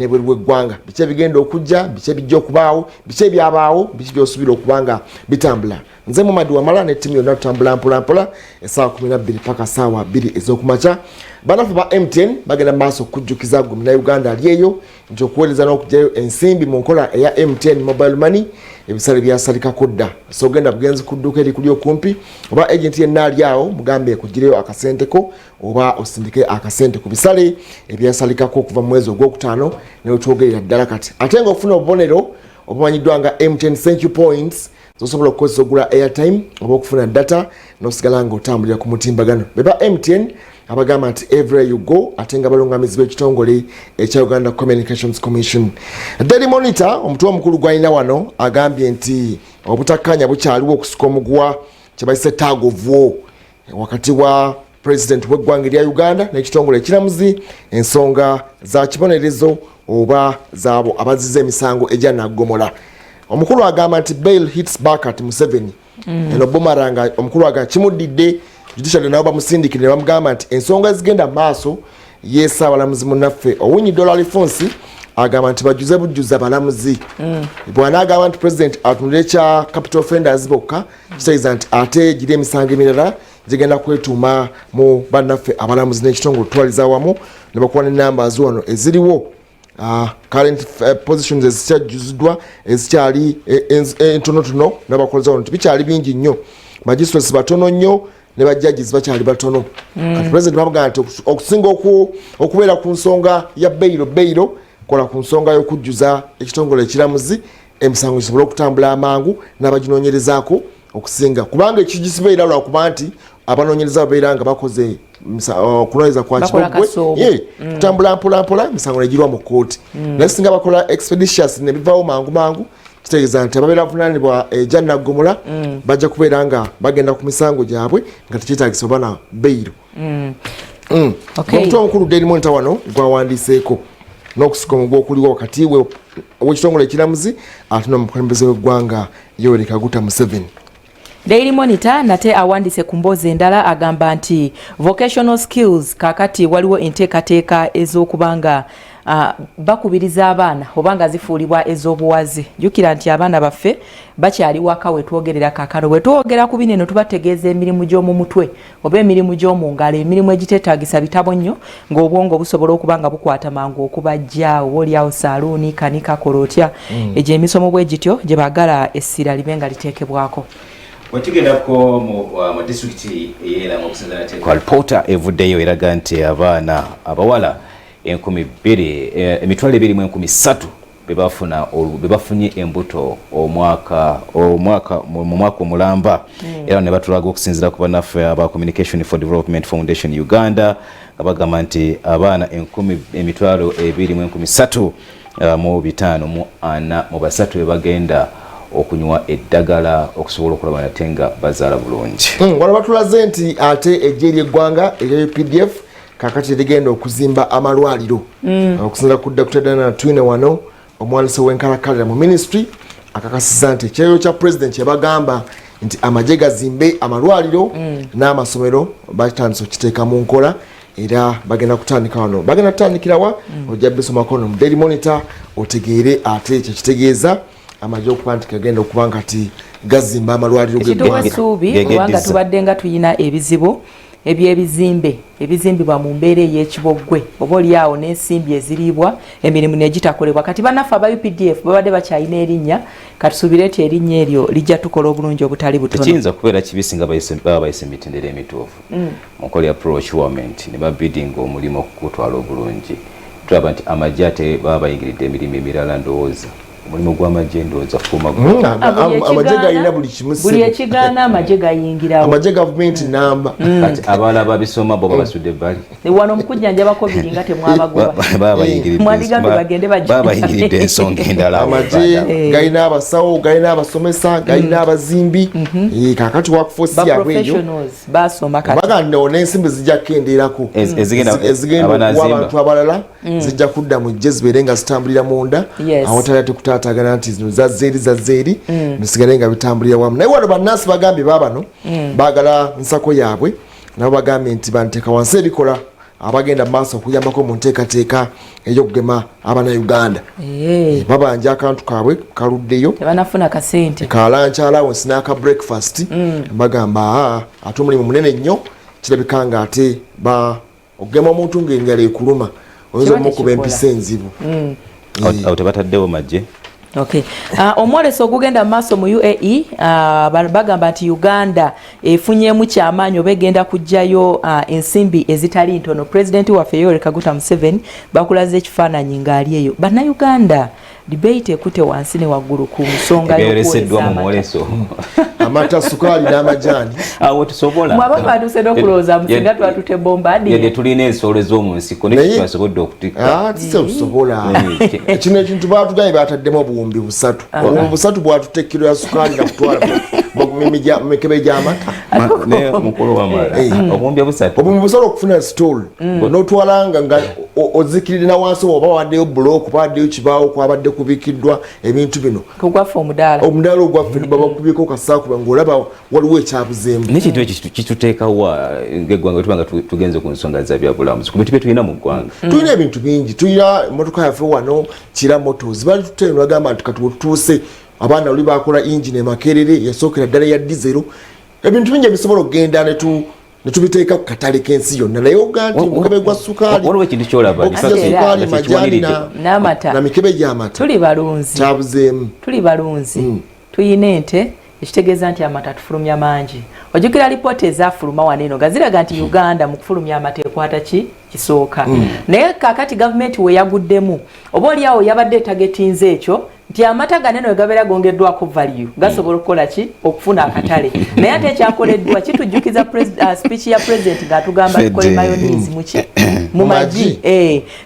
nebwe gwanga biche bigenda okujja biche bijjo kubaawo biche byabaawo biche byosubira okubanga bitambula nze mu madi wamala ne timu yonna tutambula mpola esaa 12 paka saawa 2 ez'okumakya banafu ba MTN bagenda maaso okujjukiza gwe na Uganda aliyeyo nti okuweereza n'okugyayo ensimbi mu nkola eya MTN mobile money ebisale byasalikako dda so ogenda bugenzi ku dduuka eri kuli okumpi oba agent yenna ali awo mugambe kugireyo akasenteko oba osindike akasente ku bisale ebyasalikako okuva mu mwezi ogwokutaano ne otwogerera ddala kati ate nga ofuna obubonero obumanyiddwa nga MTN thank you points zosobola okukozesa ogula airtime oba okufuna data n'osigala nga otambulira ku mutimbagano beba MTN abagamba nti everywhere you go ate nga balungamizi b'ekitongole ekya Uganda Communications Commission. Daily Monitor omutwe omukulu gwalina wano agambye nti obutakkanya bukyaliwo okusika omuguwa kye bayise tag of war wakati wa president w'eggwanga lya Uganda n'ekitongole ekiramuzi ensonga za kibonerezo oba zaabo abazize emisango egya naggomola. Omukulu agamba nti bail hits back at Museveni. Eno bomaranga omukulu aga kimudidde judicial nabo bamusindikire bamugamba nti ensonga zigenda maaso yesa abalamuzi munaffe Owinyi Dollar Alphonse agamba nti bajuze bujjuza abalamuzi bwana agamba nti president atunule kya capital offenders bokka kitegeeza nti ate giri emisango emirala zigenda kwetuuma mu bannaffe abalamuzi n'ekitongole twaliza wamu ne bakuba ne numbers wano eziriwo current positions ezikyajjuziddwa ezikyali entonotono n'abakoleza wano tibikyali bingi nnyo magistrates batono nnyo ne bajjajjizi bakyali batono kati president bamugamba nti okusinga okubeera ku nsonga ya beiro kola ku nsonga y'okujjuza ekitongole ekiramuzi emisango gisobole okutambula amangu n'abaginoonyerezaako okusinga kubanga ekigisibeera lwakuba nti abanoonyereza babeera nga bakoze kunoonyeza kwa kibogwe kutambula mpolampola emisango negirwa mu kooti naye singa bakola expeditious ne bivaawo mangu kitegeeza nti ababeera bavunaanibwa egya naggomola bajja kubeera nga bagenda ku misango gyabwe nga tekyetaagisa oba na beiro. Omutwe omukulu Daily Monitor wano gwawandiiseeko n'okusika omugwa okuliwo wakati w'ekitongole ekiramuzi ate n'omukulembeze w'eggwanga Yoweri Kaguta Museveni. Daily Monitor nate awandise ku mboozi endala agamba nti vocational skills kakati waliwo enteekateeka ez'okubanga bakubiriza abaana obanga zifuulibwa ez'obuwazi. Jjukira nti abaana baffe bakyali waka wetwogerera kakalo wetwogera ku bineno tubategeeza emirimu gy'omu mutwe oba emirimu gy'omu ngalo emirimu egiteetaagisa bitabo nnyo ng'obwongo busobola okuba nga bukwata mangu okubajja oba oliawo saaluuni kanika kolotya egyo emisomo bwe gityo gye baagala essira libe nga liteekebwako. Watugendako mu disitulikiti ey'Elamu okusinziira n'ateeka alipoota evuddeyo eraga nti abaana abawala 2,300 bebafunye embuto mu mwaka omulamba era ne batulaga okusinziira ku bannaffe aba Communication for Development Foundation Uganda nga bagamba nti abaana 2,354 mu basatu bebagenda okunywa eddagala okusobola okulaba nate nga bazaala bulungi. Wano batulaze nti ate ejje ly'eggwanga erya UPDF kakati ligenda okuzimba amalwaliro okusinziira ku Dr. Dana Twine wano omwanise w'enkalakalira mu ministry akakasiza nti ekirayiro kya president yabagamba nti amagye gazimbe amalwaliro n'amasomero batandise okiteeka mu nkola era bagenda kutandika wano bagenda kutandikirawa ojja bisomako no mu Daily Monitor otegeere ate ekyo kitegeeza amagye okuba nti gagenda okuba nga ti gazimba amalwaliro g'eggwanga kubanga tubadde nga tuyina ebizibu ebizimbibwa mu mbeera ey'ekiboggwe oba oliawo n'ensimbi eziriibwa emirimu negitakolebwa kati bannaffe aba UPDF babadde bakyalina erinnya katusuubire nti erinnya eryo lijja tukola obulungi obutali butono. Tekiyinza kubeera kibisi nga baba bayise emitendera emituufu mu nkola ya procurement ne babidinga omulimu okutwala obulungi tulaba nti amagye ate baba bayingiridde emirimu emirala ndowooza omulimu gw'amagye ndowooza kuuma amagye galina buli kimu buli ekigaana amagye gayingirawo amagye gavumenti namba kati abaala babisoma bo babasudde ebbali wano mukujjanjabako biringa temwabagoba baba bayingiridde ensonga endala amagye galina abasawo galina abasomesa galina abazimbi kakati wakufosi yabwe eyo baganda n'ensimbi zijja kukendeerako ezigenda okuwa abantu abalala zijja kudda mu gye zibeere nga zitambulira munda awatali kutaatagana nti zino zazzeeri bisigale nga bitambulira wamu naye wano bannansi bagambye baabano baagala nsako yaabwe nabo bagambye nti banteeka wansi ebikola abagenda maaso okuyambako mu nteekateeka ey'okugema Abannayuganda. Babanja akantu kaabwe kaluddeyo tebanafuna kasente ka lunch allowance n'aka breakfast bagamba ate omulimu munene nnyo kirabika nga ate okugema omuntu ng'engalo ekuluma oyinza omukuba empisa enzibu awo tebataddewo magye. Okay. Omwoleso ogugenda maaso mu UAE bagamba nti Uganda efunyemu kyamaanyi oba egenda kujjayo ensimbi ezitali ntono. Pulezidenti waffe Yoweri Kaguta Museveni bakulaze ekifaananyi ng'ali eyo. Bannayuganda debate ekute wansi ne waggulu ku nsonga y'okuweza amata, sukaali n'amajaani. Awo tusobola. Mwaba twatuse n'okulowooza musinga twatute bombadi. Yadde tulina ensolo ez'omu nsiko naye twasobodde okutikka. Tusobola. Kino ekintu baatuganye baataddemu obuwumbi 3. Obuwumbi 3 bwatute kilo ya sukaali na kutwala mikebe gy'amata. Ne mukulu w'amala. Obuwumbi 3. Obuwumbi 3 okufuna stall. N'otwalanga nga ozikirire na wansi oba waddeyo bulooku baddeyo kibaawo kwabadde kubikiddwa ebintu bino. Kugwaffe omudaala. Omudaala ogwaffe babakubiko kasaakuba ng'olaba waliwo ekyabuzeemu. N'ekintu ekyo kituteekawa ng'eggwanga tubanga tugenze ku nsonga za byabulamuzi ku bintu bye tulina mu ggwanga. Tulina ebintu bingi. Tulina emmotoka yaffe wano Kira Motors bali tutera bagamba nti katutuuse abaana oli bakola engine emakerere yasookera ddala ya diesel. Ebintu bingi ebisobola okugenda ne tubiteeka ku katale k'ensi yonna naye oganti mukebe gwa sukaali waliwo ekintu kyolaba sukaali majaani n'amata na mikebe gy'amata tuli balunzi kyabuzeemu tuyina ente ekitegeeza nti amata tufulumya mangi. Ojjukira lipoota ezafuluma wano eno nga ziraga nti Uganda mu kufulumya amata ekwata kisooka naye kaakati gavumenti we yaguddemu oba oliawo yabadde etagetinze ekyo nti amata ganene we gabeera gongeddwako value gasobola okukola ki okufuna akatale naye ate ekyakoleddwa kitujjukiza speech ya president ng'atugamba tukole mayonnaise mu magi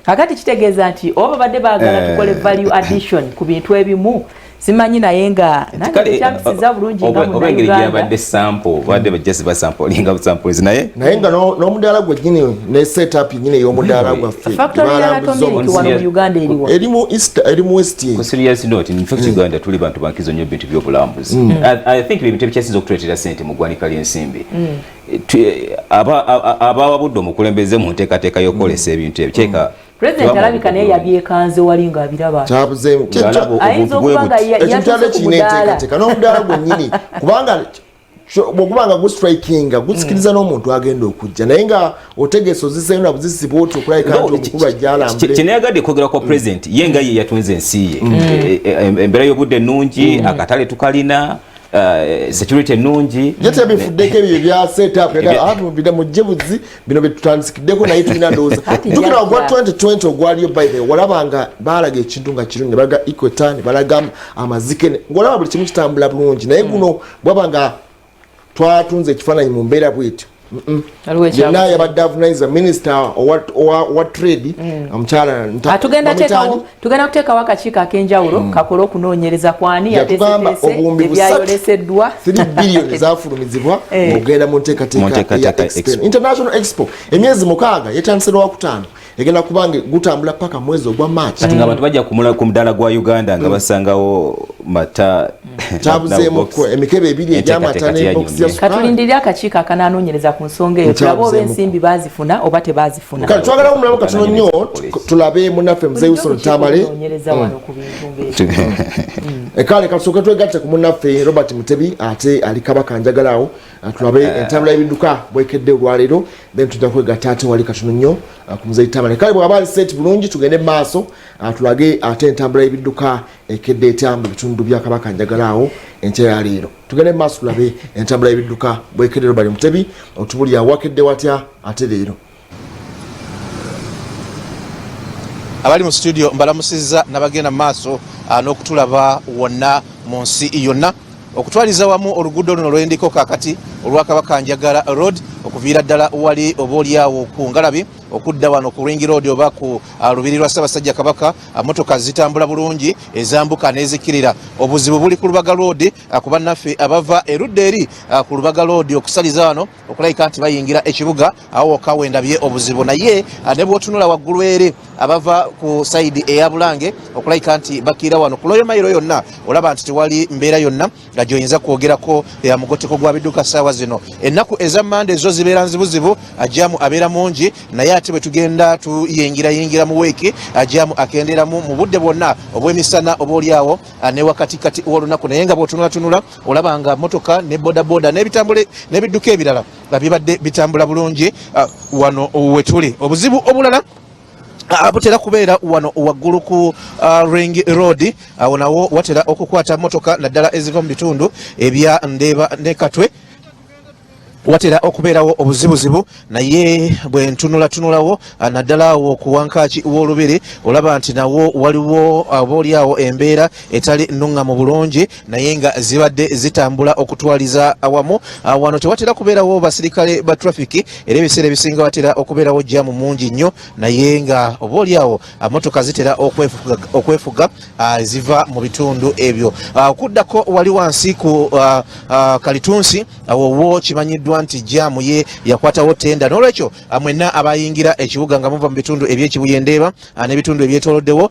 kaakati kitegeeza nti oba babadde baagala tukole value addition ku bintu ebimu simanyi naye nga nangekyamisiza bulungi nga obengeri gyabadde sample badde bajjasi ba samplinga samples naye nga n'omudaala gwe nyini ne setup nyini ey'omudaala gwaffe factory ya Atomic wano mu Uganda eriwo erimu east erimu west ku serious note in fact Uganda tuli bantu bankizo nnyo bintu by'obulambuzi I think ebintu ebikyasiza okutuleetera ssente mu ggwanika ly'ensimbi abawabudde omukulembeze mu nteekateeka y'okukolesa ebintu ebyo kyeka President alabika naye yabyekanze wali nga abiraba. Kyabuzeemu. Ayinza okuba nga yatuse ku mudaala. N'omudaala gwennyini kubanga bw'okubanga gustrikinga gusikiriza n'omuntu agenda okujja naye nga otegeesa oziseeyo na buzisiba oti okulabika nti omukulu ajja alambule. Kye nayagadde okwogera kwa president ye nga ye yatunze ensi ye embeera y'obudde ennungi akatale tukalina security ennungi yete bifuddeko ebyo bya setup bida mu jebuzi bino bitutandisikiddeko naye tulina ndowooza tukira ogwa 2020 ogwaliyo by the walabanga baalaga ekintu nga kirungi ne balaga equator ne balaga amazike ng'olaba buli kimu kitambula bulungi naye guno bwabanga twatunze ekifaananyi mu mbeera bwetyo yenna yabadde avunaanyizibwa minisita owa trade omukyala tugenda kuteekawo akakiiko ak'enjawulo kakola okunoonyereza kwani yateeseteese ebyayoleseddwa 3 billion zafulumizibwa ogenda mu nteekateeka international expo emyezi 6 yetandise n'owakutaano egenda kubanga gutambula paka mwezi ogwa March kati ng'abantu bajja ku mudaala gwa Uganda nga basangawo mata kyabuzeemu emikebe 2 egy'amata n'ebox ya sukaali katulindirire akakiiko akanaanoonyereza ku nsonga eyo tulabe oba ensimbi baazifuna oba tebaazifuna kati twagala omulamu katono nnyo tulabe munnaffe muzeeyi Wilson Tamale ekale kasooke twegatte ku munnaffe Robert Mutebi ate ali Kabaka Njagalaawo tulabe entambula y'ebidduka bwekedde olwaleero then tujja kwegatta ate wali katono nnyo ku muzeeyi Tamale kale bw'aba ali set bulungi tugende maaso tulage ate entambula y'ebidduka ekedde etya mu bitundu bya Kabaka Njagalaawo enkya ya leero tugende maaso tulabe entambula y'ebidduka bwekedde Robert Mutebi otubulya wakedde watya ate leero abali mu studio mbalamusizza nabagenda maaso n'okutulaba wonna mu nsi yonna okutwaliza wamu oluguudo luno lwendiko kakati olwa Kabaka Njagala road okuviira ddala wali oba oliawo ku Ngalabi okudda wano ku Ring Road oba ku lubiri lwa Ssaabasajja Kabaka motoka zitambula bulungi ezambuka n'ezikirira obuzibu buli ku Lubaga Road ku bannaffe abava erudda eri ku Lubaga Road okusaliza wano okulayika nti bayingira ekibuga awo okawendabye obuzibu naye ne bw'otunula waggulu eri abava ku side eya Bulange okulayika nti bakira wano ku Royal Mile yonna olaba nti tewali mbeera yonna nga gyoyinza kwogerako ya mugoteko gwa bidduka ssaawa zino. Ennaku eza Mande zo zibeera nzibuzibu, ajjamu abeera mungi, naye ate bwe tugenda tuyingira mu weeki ajjamu akenderamu mu budde bwonna obw'emisana oboolyawo ne wakatikati w'olunaku, naye nga bw'otunulatunula olaba nga motoka ne bodaboda n'ebidduka ebirala bibadde bitambula bulungi wano wetuli. Obuzibu obulala butera kubeera wano waggulu ku Ring Road, awo nawo watera okukwata motoka naddala eziva mu bitundu ebya Ndeeba ne Katwe, watera okubeerawo obuzibuzibu, naye bwe ntunulatunulawo naddala awo ku wankaaki w'olubiri olaba nti nawo waliwo aboolyawo embeera etali nnuŋŋamu bulungi naye nga zibadde zitambula okutwaliza awamu. Wano tewatera kubeerawo basirikale ba trafiki, era ebiseera ebisinga watera okubeerawo jjaamu mungi nnyo, naye nga oboolyawo motoka zitera okwefuga ziva mu bitundu ebyo. Okuddako wali wansi ku Kalitunsi awowo kimanyiddwa nti jaamu ye yakwatawo tenda, n'olwekyo mwenna abayingira ekibuga nga muva mu bitundu eby'Ekibuye Ndeeba n'ebitundu ebyetooloddewo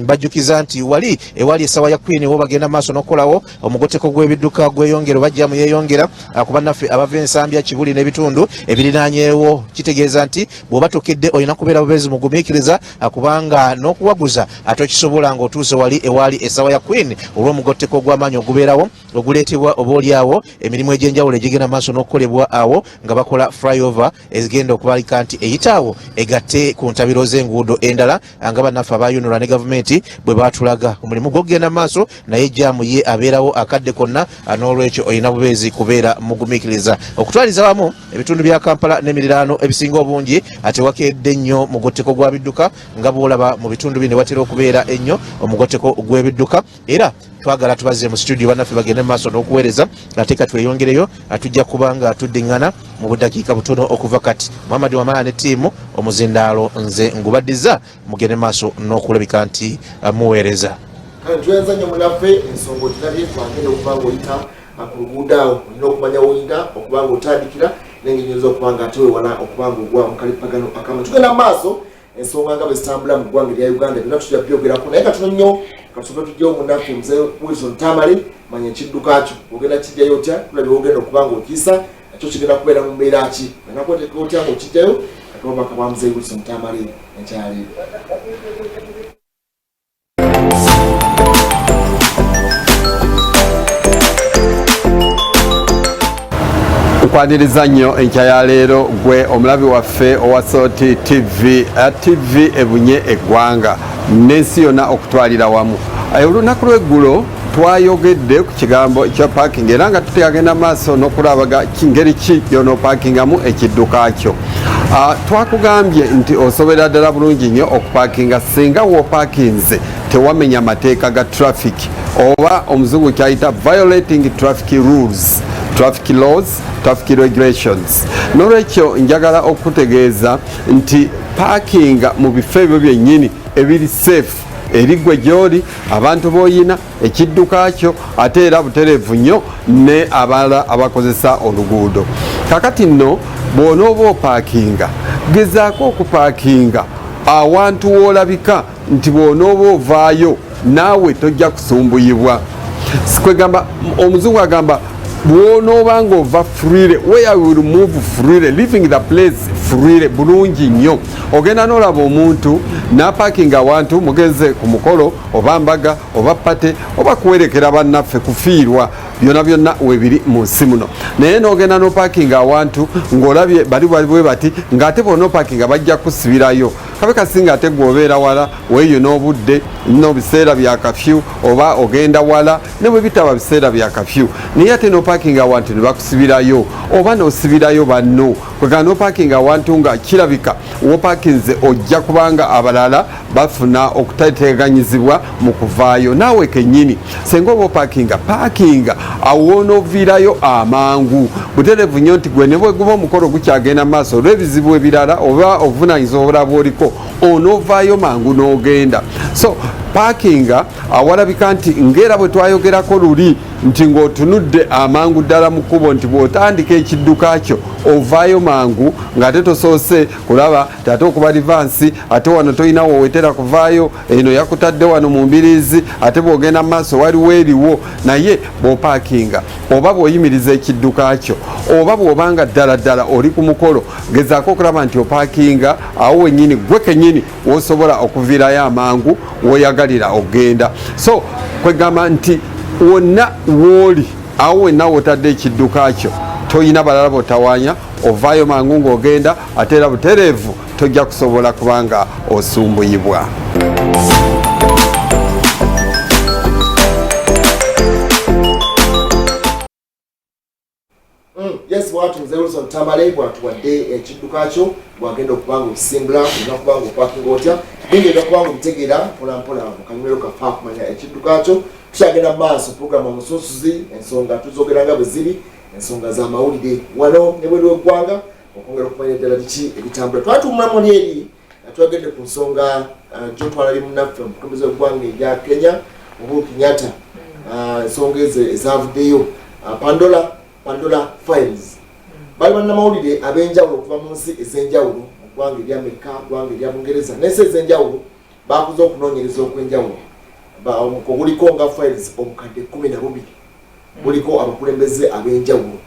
bajjukiza nti wali ewali essawa ya Queen wo bagenda maaso n'okukolawo omugoteko gw'ebidduka gweyongera oba jaamu yeeyongera ku bannaffe abava Ensambya, Kibuli n'ebitundu ebirinaanyeewo. Kitegeeza nti bw'oba tokedde olina kubeera bubeezi mugumiikiriza kubanga n'okuwaguza tokisobola ng'otuuse wali ewali essawa ya Queen olw'omugoteko gw'amaanyi ogubeerawo oguleetebwa oboolyawo emirimu egy'enjawulo egigenda maaso n'okukolebwa awo nga bakola flyover ezigenda okubalika nti eyitaawo egatte ku ntabiro z'enguudo endala nga bannaffe abayunulwa ne gavumenti bwe batulaga. Omulimu gw'okugenda maaso naye jaamu ye abeerawo akadde konna, n'olwekyo olina bubeezi kubeera mugumiikiriza. Okutwaliza wamu ebitundu bya Kampala n'emiriraano ebisinga obungi tewakedde nnyo mugoteko gwa bidduka nga bw'olaba mu bitundu bino watera okubeera ennyo omugoteko gw'ebidduka, era twagala tubaze mu studio bannaffe bagende mu maaso n'okuweereza ate ka tweyongereyo tujja kubanga tuddiŋŋana mu buddakiika butono okuva kati. Muhammad Wamala ne ttiimu omuzindaalo nze ngubaddiza mugende maaso n'okulabika nti muweereza. Tuyinza nnyo munaffe ensonga otinabye twagenda okuba ng'oyita ku luguudo awo olina okumanya woyina okuba ng'otandikira n'engeri nyinza okuba nga ate wewala okuba ng'ogwa mu kalipagano akamu. Tugenda mu maaso ensonga nga bwe zitambula mu ggwanga erya Uganda byonna tujja byogerako, naye katono nnyo kasooka tujjawo munaffe Mzee Wilson Tamale manya ekidduka kyo ogenda kijjayo otya, tulabye wogenda okuba ng'okiisa nakyo kigenda kubeera mu mbeera ki, nakwoteeka otya ng'okijjayo kati obubaka bwa Mzee Wilson Tamale ekyaleero. Nkwaniriza nnyo enkya ya leero gwe omulabi waffe owa Soti TV, TV ebunye eggwanga n'ensi yonna okutwalira wamu. Olunaku lw'eggulo twayogedde ku kigambo ekya parking era nga tutagenda maaso n'okulabaga ngeri ki y'onoopakingamu ekidduka kyo. Twakugambye nti osobola ddala bulungi nnyo okupakinga singa w'opakinze tewamenya mateeka ga traffic oba omuzungu kyayita violating traffic rules, traffic laws, traffic regulations. N'olwekyo njagala okutegeeza nti parkinga mu bifo ebyo byennyini ebiri safe eri gwe gy'oli, abantu b'oyina, ekidduka kyo, ate era butereevu nnyo ne abalala abakozesa oluguudo. Kakati nno bw'onooba opaakinga gezaako okupaakinga awantu w'olabika nti bw'onooba ovaayo naawe tojja kusumbuyibwa. Sikwegamba omuzungu agamba bw'onooba ng'ova freely, where you will move freely, leaving the place freely bulungi nnyo. Ogenda n'olaba omuntu n'apakinga awantu mugenze ku mukolo oba mbaga oba pate oba kuwerekera bannaffe kufiirwa, byonna byonna weebiri mu nsi muno. Naye n'ogenda n'opakinga awantu ng'olabye bali bwe bati ng'ate bw'onoopakinga bajja kusibirayo. Kabe kasinga ate gw'obeera wala weeyo n'obudde no biseera bya kafyu oba ogenda wala ne bwe bitaba biseera bya kafyu, naye ate n'opakinga awantu ne bakusibirayo oba n'osibirayo banno. Kwegana n'opakinga awantu nga kirabika w'opakinze ojja kubanga abalala bafuna okutateeganyizibwa mu kuvaayo. Naawe kennyini senga oba opakinga paakinga awoonoviirayo amangu, butereevu nnyo nti gwe ne bwe guba omukolo gukyagenda maaso olw'ebizibu ebirala oba obuvunaanyizibwa obulala bw'oliko onoovaayo mangu n'ogenda. So paakinga awalabika nti ng'era bwe twayogerako luli nti ng'otunudde amangu ddala mu kkubo nti bw'otandika ekidduka kyo ovaayo mangu ng'ate tosoose kulaba ti ate okuba livansi ate wano tolina wowetera kuvaayo eno yakutadde wano mu mbiriizi ate bw'ogenda mu maaso waliwo eriwo naye bw'opaakinga oba bw'oyimiriza ekidduka kyo oba bw'obanga ddala ddala oli ku mukolo gezaako okulaba nti opaakinga awo wennyini gwe kennyini w'osobola okuviirayo amangu w'oyagalira okgenda so kwegamba nti wonna w'oli awo wenna w'otadde ekidduka kyo toyina balala botawaanya ovaayo mangu ng'ogenda ate era butereevu tojja kusobola kubanga osumbuyibwa. Yes, watu mzeruso tamale bwatuwadde ekidduka kyo bwagenda okubanga okisimbula olina kubanga opakinga otya bingenda kubanga obitegera mpolampola mukanyumiro kafa kumanya ekidduka kyo tukyagenda mu maaso puroguramu omusunsuzi ensonga tuzogeranga bwe ziri ensonga z'amawulire wano ne bweru w'eggwanga okwongera okumanya eddala biki ebitambula twatuumulamu lyeri twagende ku nsonga gyotwalali munnaffe omukulembeze w'eggwanga erya Kenya Uhuru Kenyatta ensonga ezo ezavuddeyo Pandora Files. Bali bannamawulire ab'enjawulo okuva mu nsi ez'enjawulo eggwanga erya Amerika eggwanga erya Bungereza n'ensi ez'enjawulo baakuza okunoonyereza okw'enjawulo kuliko nga files obukadde 12 buliko abakulembeze ab'enjawulo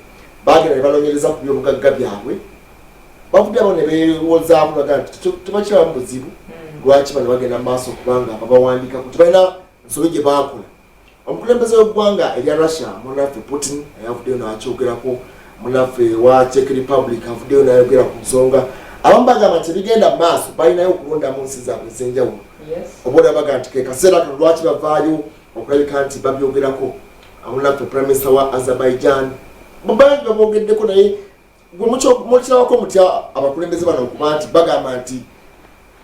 bagenda ne banoonyereza ku byobugagga byabwe bavudde abo ne beewozaako baga nti tebakiramu buzibu lwaki bano bagenda mu maaso okubanga babawandiikako tebalina nsobi gye baakola. Omukulembeze w'eggwanga erya Russia munaffe Putin yavuddeyo n'akyogerako munaffe wa Czech Republic avuddeyo n'ayogera ku nsonga abamu bagamba nti bigenda mu maaso balinayo okulonda mu nsi zaabwe ez'enjawulo oboolera baga nti ke kaseera kano lwaki bavaayo okulabika nti babyogerako munaffe Prime Minister wa Azerbaijan bangi baboogeddeko naye gwe mukirabako mutya abakulembeze bano okuba nti bagamba nti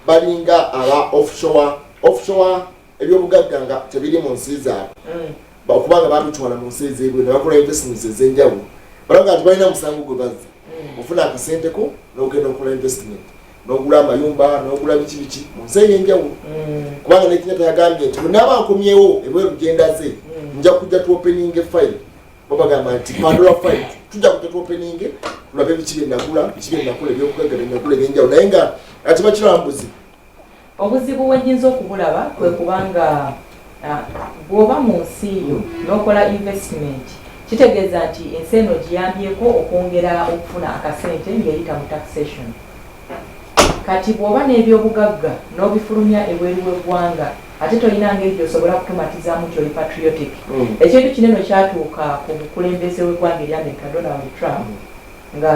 balinga aba offshore ebyobugagga nga tebiri mu nsi zaabwe okubanga babitwala mu nsi ez'ebwe ne bakola investments ez'enjawulo balaga nti balina musango gwe bazza ofuna akasenteko n'ogenda okola investment n'ogula amayumba n'ogula biki mu nsi ey'enjawulo kubanga ne Kenyatta yagambye nti bwe naaba nkomyewo ebweru gyendaze nja kujja tuopeninge file babagamba nti Pandora File tujja kujja tuopeninge tulabe biki bye nagula biki bye nakola ebyobugagga bye nagula eby'enjawulo naye nga ati bakirambuzi obuzibu bw'ojjinza okubulaba kwe kubanga bw'oba mu nsi yo n'okola investment kitegeeza nti ensi eno giyambyeko okwongera okufuna akasente ng'eyita mu taxation kati bw'oba n'ebyobugagga n'obifulumya ebweru w'eggwanga ate tolina ngeri gy'osobola kutumatizaamu kyoli patriotic ekintu kinene kyatuuka ku bukulembeze w'eggwanga erya Amerika Donald Trump nga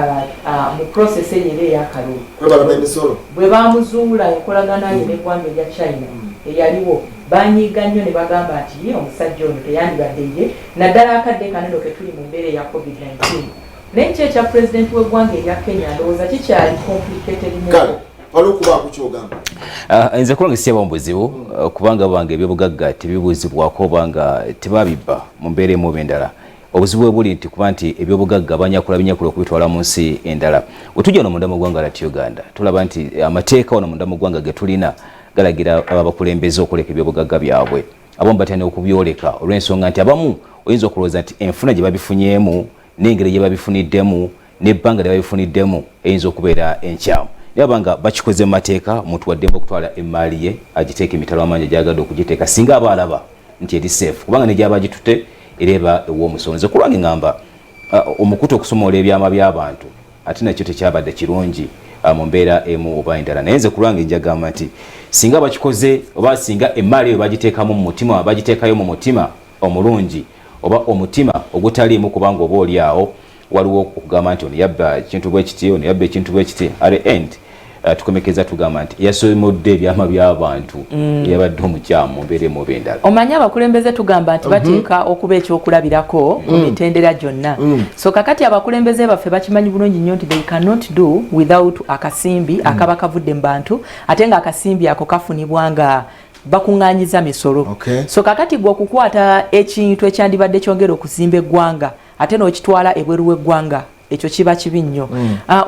mu process eyo ey'akalulu bwe bamuzuula enkolagana ye n'eggwanga erya China eyaliwo banyiiga nnyo ne bagamba nti ye omusajja ono teyandibadde ye naddala akadde kanene ke tuli mu mbeera eya COVID-19 naye kyo ekya pulezidenti w'eggwanga erya Kenya ndowooza kikyali complicated muko olwokubaako kyogamba nze kulanga siyaba mu buzibu kubanga bange ebyobugagga tebibuzibwako obanga tebabibba mu mbeera emu oba endala obuzibu bwe buli nti kuba nti ebyobugagga banyakula binyakula okubitwala mu nsi endala wetujja wano munda mu ggwanga lati Uganda tulaba nti amateeka wano munda mu ggwanga ge tulina galagira abakulembeze okuleka ebyobugagga byabwe abamu batandika okubyoleka olw'ensonga nti abamu oyinza okulowooza nti enfuna gye babifunyeemu n'engeri gye babifuniddemu n'ebbanga lye babifuniddemu eyinza okubeera enkyamu naye abanga bakikoze mu mateeka omuntu waddembe okutwala emmaali ye agiteeka emitalo amangi gyagadde okugiteeka singa aba alaba nti eri safe kubanga ne gyaba gitutte era eba ew'omusonze kulwange ngamba omukutu okusomoola ebyama by'abantu ate nakyo tekyabadde kirungi mu mbeera emu oba endala naye nze kulwange njagamba nti singa bakikoze oba singa emmaali eyo bagiteekamu mu mutima bagiteekayo mu mutima omulungi oba omutima ogutaliimu kubanga oba oli awo waliwo okugamba nti ono yabba ekintu bwe kiti ono yabba ekintu bwe kiti at the end tukomekeza tugamba nti yasomodde ebyama by'abantu yabadde omukyamu mu mbeera emu oba endala omanyi abakulembeze tugamba nti bateeka okuba ekyokulabirako mu mitendera gyonna so kakati abakulembeze baffe bakimanyi bulungi nnyo nti they cannot do without akasimbi akaba kavudde mu bantu ate nga akasimbi ako kafunibwa nga bakuŋŋaanyiza misolo so kakati gwe okukwata ekintu ekyandibadde kyongera okuzimba eggwanga ate n'okitwala ebweru w'eggwanga ekyo kiba kibi nnyo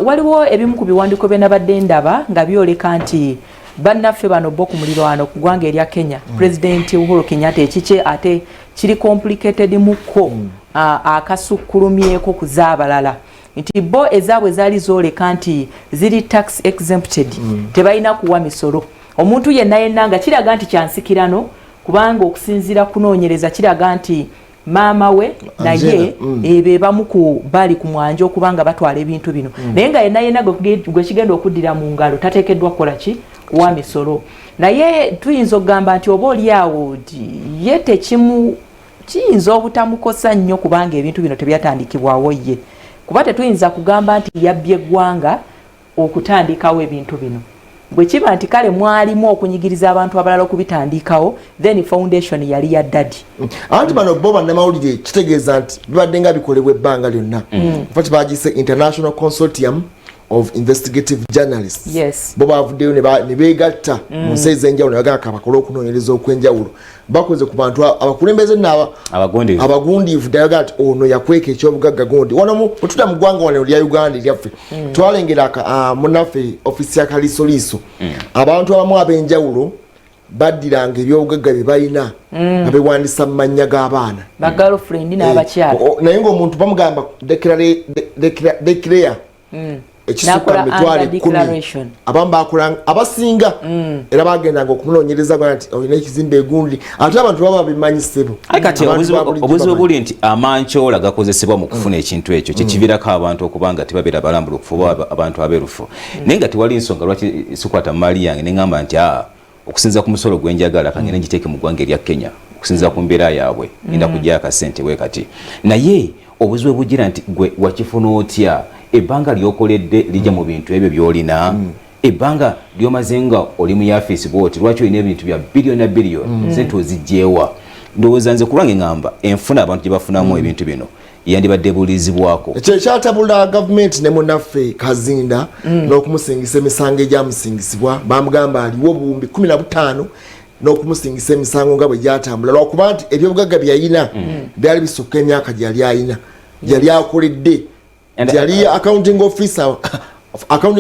waliwo ebimu ku biwandiiko bye nabadde ndaba nga byoleka nti bannaffe bano bo ku mulirwano ku ggwanga erya Kenya President Uhuru Kenyatta ekice ate kiri complicated muko akasukkulumyeko kuzaabalala nti bo ezaabwe zaali zooleka nti ziri tax exempted tebalina kuwa misolo omuntu yenna nga kiraga nti kyansikirano kubanga okusinziira kunoonyereza kiraga nti maama we naye be bamu ku bali ku mwanja okubanga batwala ebintu bino naye nga yenna gwe kigenda okuddira mu ngalo tateekeddwa kukola ki kuwa misolo naye tuyinza okugamba nti oba oliawo ye kiyinza obutamukosa nnyo kubanga ebintu bino tebyatandikibwawo ye kuba tetuyinza kugamba nti yabbye eggwanga okutandikawo ebintu bino bwe kiba nti kale mwalimu okunyigiriza abantu abalala okubitandikawo then foundation yali ya ddadi anti bano bo bannamawulire kitegeeza nti bibadde nga bikolebwa ebbanga lyonna fati bagise International Consortium of Investigative Journalists bo bavuddeyo ne beegatta mu nsi ez'enjawulo ne bagamba bakole okunoonyereza okw'enjawulo bakoze ku bantu abakulembeze abagundiivu ddala nti ono yakweka ekyobugagga gundi wano otuta mu ggwanga wano lya Uganda eryaffe twalengera munaffe ofisi ya Kalisoliiso abantu abamu ab'enjawulo baddiranga ebyobugagga bye balina nga bewandisa mu mannya g'abaana bagirlfriend n'abakyala naye ng'omuntu bamugamba declare ekisukka mitwale 10 abamu bakola abasinga era bagendanga okumunoonyereza nti olina ekizimbe egundi ate abantu baba bimanyisebo kati obuzibu buli nti amanchola gakozesebwa mu kufuna ekintu ekyo kyekivirako abantu okubanga tebabeera balambulukufu oba abantu abeerufu naye nga tewali nsonga lwaki sikwata mali yange neŋŋamba nti okusinza ku musolo gwenjagala kangene ngiteeke mu ggwanga erya Kenya okusinza ku mbeera yaabwe ngenda kujja akasente we kati naye obuzibu bugira nti gwe wakifuna otya ebbanga lyokoledde lijja mu bintu ebyo byolina ebbanga lyomaze nga oli mu yafisi bwoti lwaki olina ebintu bya biliyoni sente ozijjeewa ndowooza nze kulwange ngamba enfuna abantu gye bafunamu ebintu bino yandibadde ebuulizibwako ekyo ekyatabula gavumenti ne munaffe Kazinda n'okumusingisa emisango egyamusingisibwa bamugamba aliwo obuwumbi 15 n'okumusingisa emisango nga bwe gyatambula lwakuba nti ebyobugagga byayina byali bisukka emyaka gyali ayina gyali akoledde yali accounting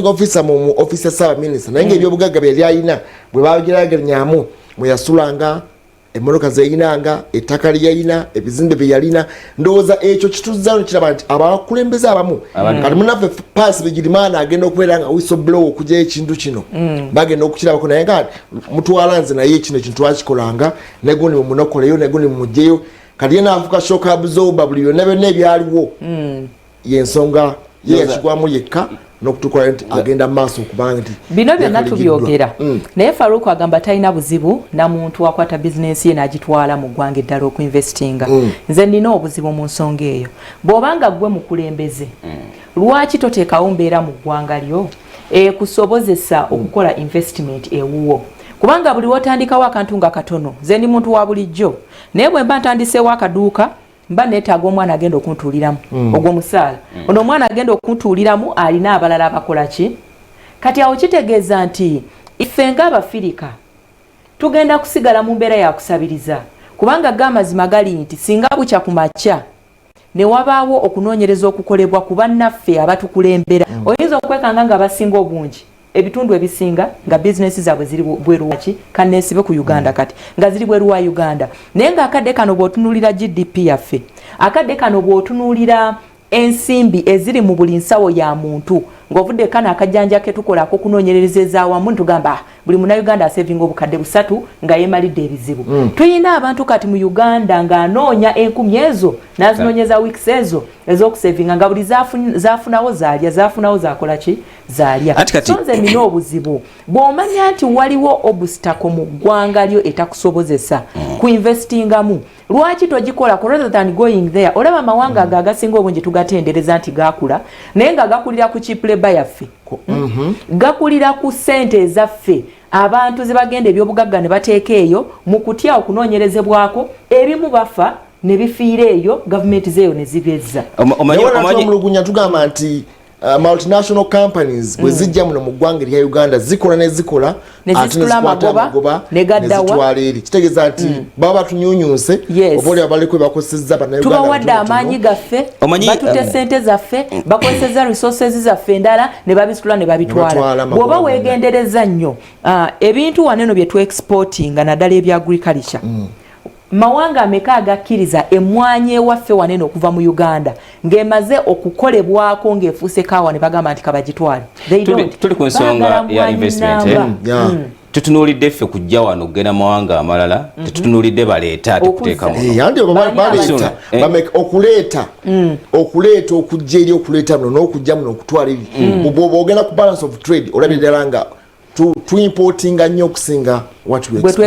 officer mu office ya Ssaabaminisita naye ng'ebyobugagga byali ayina bwe bageraageranyamu mwe yasulanga emmotoka zeyinanga ettaka lyeyina ebizimbe bye yalina ndowooza ekyo kituzzaano kiraba nti abakulembeze abamu kati munaffe paasi Bigirimana agenda okubeera nga whistleblower okugyayo ekintu kino bagenda okukirabako naye nga mutwala nze naye kino ekintu twakikolanga negundi mumunokoleyo negundi mumugjeyo kati ye naafuka shock absorber buli byonna ebyaliwo yensonga ye yakigwamu yekka n'okutukola nti agenda maaso okubanga nti bino byonna tubyogera naye Faruku agamba talina buzibu na muntu akwata bizinensi ye n'agitwala mu ggwanga eddala okuinvestinga nze nina obuzibu mu nsonga eyo bw'obanga ggwe mukulembeze lwaki toteekawo mbeera mu ggwanga lyo ekusobozesa okukola investment ewuwo kubanga buli wotandikawo akantu nga katono nze ndi muntu wa bulijjo naye bwe mba ntandiseewo akaduuka mba neetaaga omwana agenda okuntuuliramu ogw'omusaala ono omwana agenda okuntuuliramu alina abalala abakola ki kati awo kitegeeza nti iffe ng'Abafirika tugenda kusigala mu mbeera ya kusabiriza kubanga g'amazima gali nti singa bukya ku makya ne wabaawo okunoonyereza okukolebwa ku bannaffe abatukulembera oyinza okwekanga nga basinga obungi ebitundu ebisinga nga bizinesi zaabwe ziri bweru waki kanneesibe ku Uganda kati nga ziri bweru wa Uganda naye ng'akadde kano bw'otunuulira GDP yaffe akadde kano bw'otunuulira ensimbi eziri mu buli nsawo ya muntu ng'ovudde kano akajjanja ke tukolako kunoonyereza ezaawamu ntugamba buli munnauganda asevinga obukadde 3 nga yeemalidde ebizibu tuyina abantu kati mu Uganda ng'anoonya 1000 ezo n'azinoonyeza weeks ezo ez'okusevinga nga buli zaafunawo zaalya zaafunawo zaakola ki zaalya so nze nina obuzibu bw'omanya nti waliwo obstacle mu ggwanga lyo etakusobozesa ku investingamu lwaki togikola rather than going there olaba amawanga ago agasinga obungi tugatendereza nti gaakula naye nga gakulira ku cheap labor yaffe gakulira ku ssente ezaffe abantu ze bagenda ebyobugagga ne bateeka eyo mu kutya okunoonyerezebwako ebimu bafa ne bifiira eyo gavumenti zeeyo ne zibezza omulugunya tugamba nti multinational companies bwe zijja muno mu ggwanga erya Uganda zikola ate nezisitula amagoba nezitwala eri kitegeeza nti baba batunyunyunse oba oli abaleko bakosezza tubawadde amaanyi gaffe batute ssente zaffe bakozesezza resources zaffe endala ne babisitula ne babitwala bw'oba weegendereza nnyo ebintu waneno bye tu-exportinga naddala ebya agriculture mawanga ameka agakkiriza emmwanyi ewaffe wanene okuva mu Uganda ng'emaze okukolebwako ng'efuuse kaawa ne bagamba nti kabagitwale tuli ku nsonga ya investment tutunuulidde ffe kujja wano okugenda mawanga amalala tetutunuulidde baleeta tukuteekamu okuleeta okujja eri okuleeta muno n'okujja muno okutwala eri bw'oba ogenda ku balance of trade olabye ddala nga tu-importinga nnyo okusinga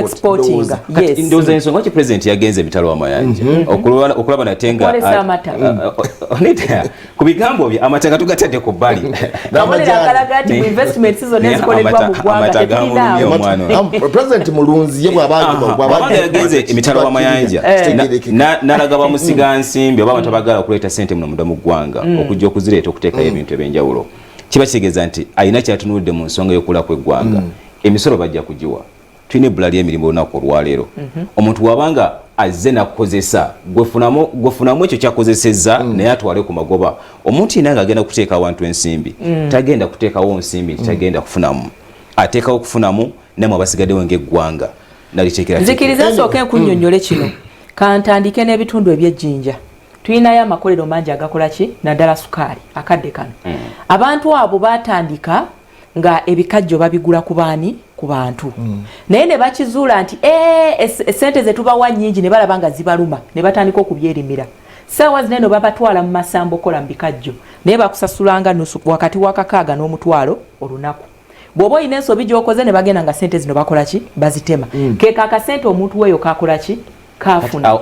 exportinga. Ndowooza ensonga ki president yagenze emitalo w'amayanja okulaba nate nga ku bigambo bye amata nga tugatadde ku bbali president mulunzi ye bw'abanga yagenze emitalo w'amayanja n'alaga bamusiga nsimbi oba batabagala okuleeta ssente muno munda mu ggwanga okujja okuzireeta okuteekayo ebintu ebyenjawulo kiba kitegeeza nti ayina kyatunulidde mu nsonga y'okula kw'eggwanga emisolo bajja kugiwa tulina ebbula ly'emirimu olunaku olwaleero omuntu wabanga azze nakukozesa gwefunamu ekyo kyakozesezza naye atwale ku magoba omuntu yina ng'agenda kuteeka awantu ensimbi tagenda kuteekawo nsimbi tagenda kufunamu ateekawo okufunamu namwe abasigaddewo ng'eggwanga nalitekera nzikiriza nsooke nkunnyonnyole kino kantandike n'ebitundu eby'ejjinja tulinayo amakolero mangi agakola ki naddala sukaali akadde kano abantu abo batandika nga ebikajjo babigula ku baani ku bantu naye ne bakizuula nti essente ze tubawa nnyingi ne balaba nga zibaluma ne batandika okubyerimira ssaawa zineno babatwala mu masambo kola mu bikajjo naye bakusasulanga nusu wakati wa 600 n'omutwalo olunaku bw'oba olina ensobi gy'okoze ne bagenda nga ssente zino bakola ki bazitema keeka akasente omuntu weeyo kakola ki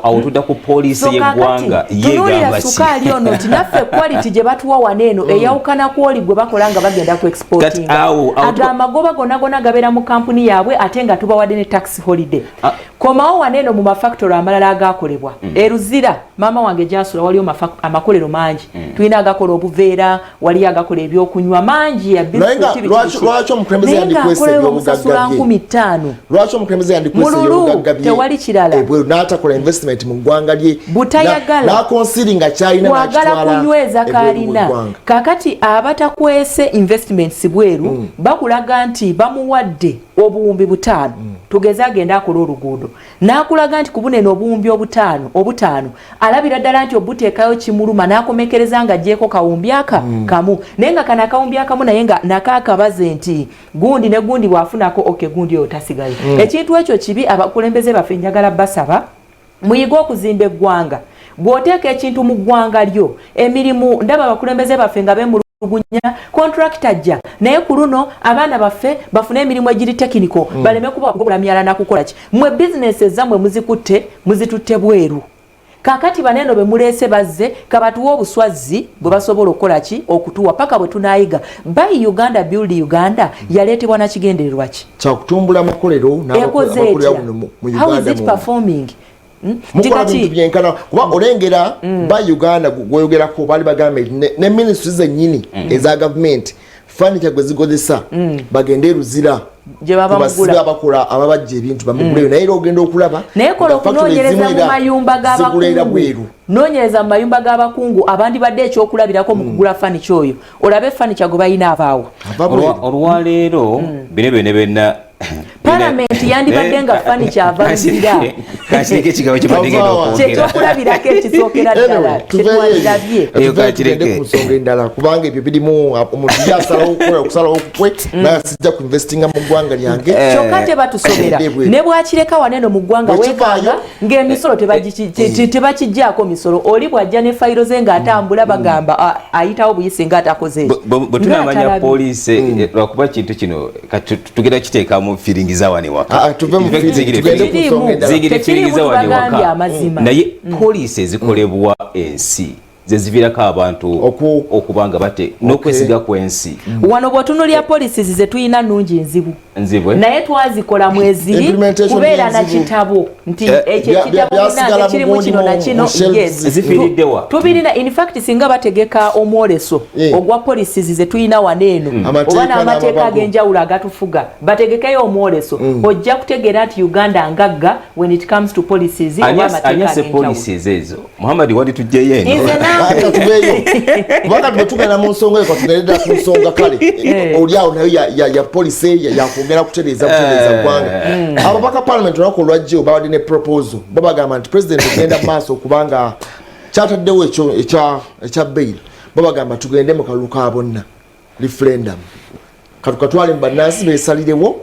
awo tudda ku poliisi y'eggwanga yeegamba ki sukaali ono nti naffe quality gye batuwa waneeno eyawukana ku oli gwe bakola nga bagenda ku exporting aga amagoba gonna gabeera mu kampuni yaabwe ate nga tubawadde ne tax holiday komawo waneeno mu mafactory amalala agakolebwa eruzira maama wange gyasula waliyo amakolero mangi tulina agakola obuveera waliyo agakola ebyokunywa mangi ya lwaki omukulembeze yandikwesa ebyobugagga lwaki omukulembeze yandikwesa ebyobugagga bye tewali kirala n'atakola investment mu ggwanga lye butayagala n'akonsiringa kyalina wagala kunyweza kalina kakati abatakwese investments bweru bakulaga nti bamuwadde obuwumbi 5 tugeze agenda akola oluguudo n'akulaga nti ku bunene obuwumbi obutaano alabira ddala nti obuteekayo kimuluma n'akomekereza nga ajjeeko kawumbi kamu naye nga kana akawumbi akamu naye nga nakaakabaze nti gundi ne gundi bwafunako gundi oyo tasigayo ekintu ekyo kibi abakulembeze baffe njagala basaba muyiga okuzimba eggwanga bw'oteeka ekintu mu ggwanga lyo emirimu ndaba abakulembeze baffe nga bemulugunya contract ajja naye ku luno abaana baffe bafune emirimu egiri tekiniko baleme kuba myala nakukola ki mwe bizinesi ezammwe muzitutte bweru kakati baneno bemuleese bazze kabatuwa obuswazi bwe basobola okukola ki okutuwa paka bwe tunayiga Buy Uganda Build Uganda yaleetebwa na kigendererwa ki kyakutumbula amakolero n'amakolero mu Uganda. How is it performing? kuba olengera Buy Uganda gweyogerako baali bagambe ne ministries ennyini eza government furniture gwe zikozesa bagende eruzira basiba abakola ababajja ebintu bamuguleyo naye era ogenda okulaba naye kola okunoonyereza mu mayumba g'abakungu noonyereza mu mayumba g'abakungu abandi badde ekyokulabirako mu kugula furniture oyo olabe furniture gwe balina abaawo olwaleero bino byonna byonna Parliament yandibadde nga furniture ava muzira kyekyokulabirako ekisookera ddala tetwalirabye tugende ku nsonga endala kubanga ebyo birimu omuntu yasalawo okusalawo okukwe nasijja ku investinga mu ggwanga lyange kyokka tebatusomera ne bwakireka waneno mu ggwanga weekanga ng'emisolo tebakijjaako misolo oli bw'ajja ne fayiro ze ng'atambula bagamba ayitawo buyise ng'atakoze bwe tunamanya poliisi lwakuba kintu kino tugenda kiteeka mu firingiza wano ewaka zigire firingiza wano ewaka naye poliisi ezikolebwa ensi zezivirako abantu okubanga bate n'okwesiga kwensi. Wano bw'otunuulira policies ze tuyina nnungi nzibu naye twazikola mweziri kubeera na kitabo nti ekyo ekitabo kinange kirimu kino na kino zifiiriddewa tubirina in fact singa bategeka omwoleso ogwa policies ze tuyina wano eno oba n'amateeka ag'enjawulo agatufuga bategekeyo omwoleso ojja kutegeera nti Uganda ngagga when it comes to policies oba amateeka ag'enjawulo. Policies ezo Muhammad wadi tujjeyo eno wakati tugenda mu nsonga eyo katugenda ku nsonga kale oliawo nayo ya police yakwongera kutereeza ggwanga ababaka parliament olunaku olwajjo babadde ne proposal babagamba nti president ogenda mu maaso okubanga kyataddewo ekya bail babagamba tugende mu kalulu ka bonna referendum katukatwale mu bannansi beesalirewo